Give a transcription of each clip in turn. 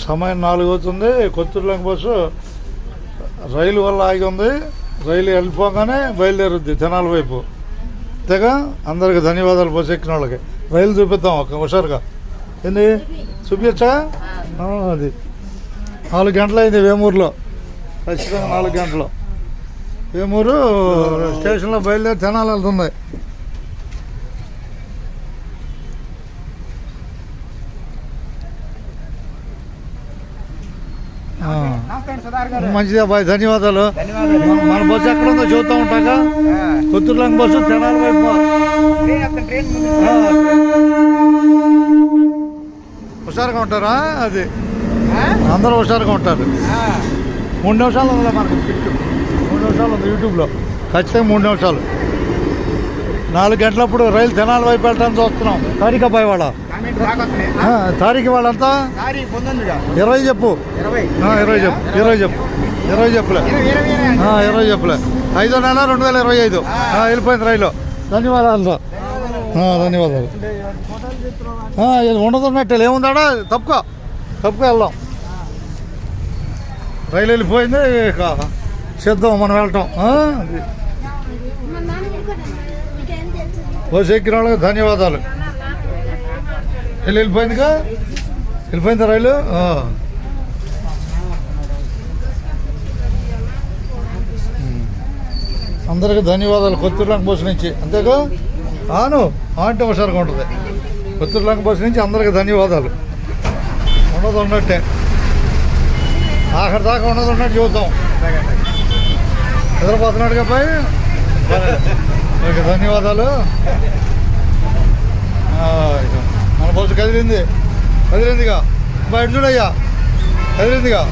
సమయం 4 అవుతుంది. కొత్తూరులంక బస్సు రైలు వల్ల ఆగి ఉంది. రైలు వెళ్ళిపోగానే బయలుదేరుద్ది తెనాలి వైపు. అంతేగా, అందరికి ధన్యవాదాలు బస్సు ఎక్కిన వాళ్ళకి. రైలు చూపిద్దాం ఒక హుషారుగా. ఏంది చూపించా? అది 4 గంటలు అయింది వేమూరులో. ఖచ్చితంగా 4 గంటలు. వేమూరు స్టేషన్లో బయలుదేరి తెనాలి వెళ్తుంది. మంచిది అబ్బాయి, ధన్యవాదాలు. మన బస్సు ఎక్కడ ఉందో చూస్తూ ఉంటాక. కొత్తూరులంక బస్సు తెనాలి వైపు. హుషారుగా ఉంటారా? అది అందరూ హుషారుగా ఉంటారు. 3 నిమిషాలు ఉందా మనకు? 3 నిమిషాలు ఉంది యూట్యూబ్లో. ఖచ్చితంగా 3 నిమిషాలు. 4 గంటలప్పుడు రైలు తెనాలి వైపు వెళ్ళడానికి చూస్తున్నాం. తారీఖు అబ్బాయి వాళ్ళ తారీఖు వాళ్ళంతా 20 చెప్పు. 20 చెప్పు. 20 చెప్పులే. 20 చెప్పులే. 5వ నెల 2025 వెళ్ళిపోయింది రైలు. ధన్యవాదాలు. ధన్యవాదాలు. ఉండదున్నట్టు ఏముందాడా? తప్పుకో వెళ్దాం. రైలు వెళ్ళిపోయింది. సిద్ధం మనం వెళ్ళటం. బస్సు ఎక్కిన వాళ్ళకి ధన్యవాదాలు. వెళ్ళిపోయిందిగా, వెళ్ళిపోయింది రైలు. అందరికి ధన్యవాదాలు కొత్తూరులంక బస్సు నుంచి. అంతేగా అంటే హుషారుగా ఉంటుంది. కొత్తూరులంక బస్సు నుంచి అందరికి ధన్యవాదాలు. ఉన్నది ఉన్నట్టే, ఆఖరి దాకా ఉన్నది ఉన్నట్టు చూద్దాం. నిద్రపోతున్నాడుగా పై. ఓకే, ధన్యవాదాలు. మన బస్సు కదిలిందిగా. బయట చూడయ్యా, కదిలిందిగా.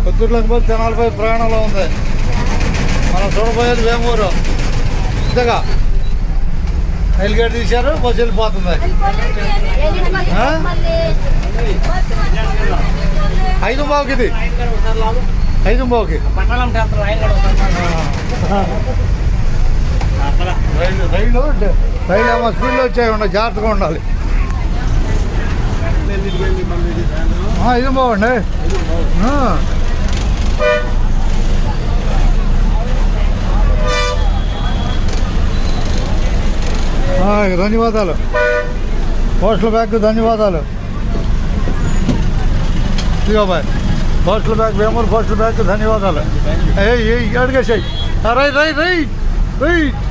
కొత్తూరులంక బస్సు తెనాలిపై ప్రయాణంలో ఉంది. మనం చూడబోయేది వేమూరు. అంతేగా, రైలు గేట్ తీశారు, బస్సు వెళ్ళిపోతుంది. 5:15 ఇది. 5:15 రైలు ఏమో స్పీడ్లో వచ్చాయి. జాగ్రత్తగా ఉండాలి. 5:15 ధన్యవాదాలు. పోస్టల్ బ్యాగ్ ధన్యవాదాలు. ఇదిగో boy, postal bag, Vemuru postal bag ధన్యవాదాలు. అడిగేసాయి. రై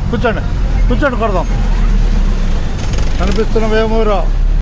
కూర్చోండి కొడదాం. కనిపిస్తున్న వేమూరు.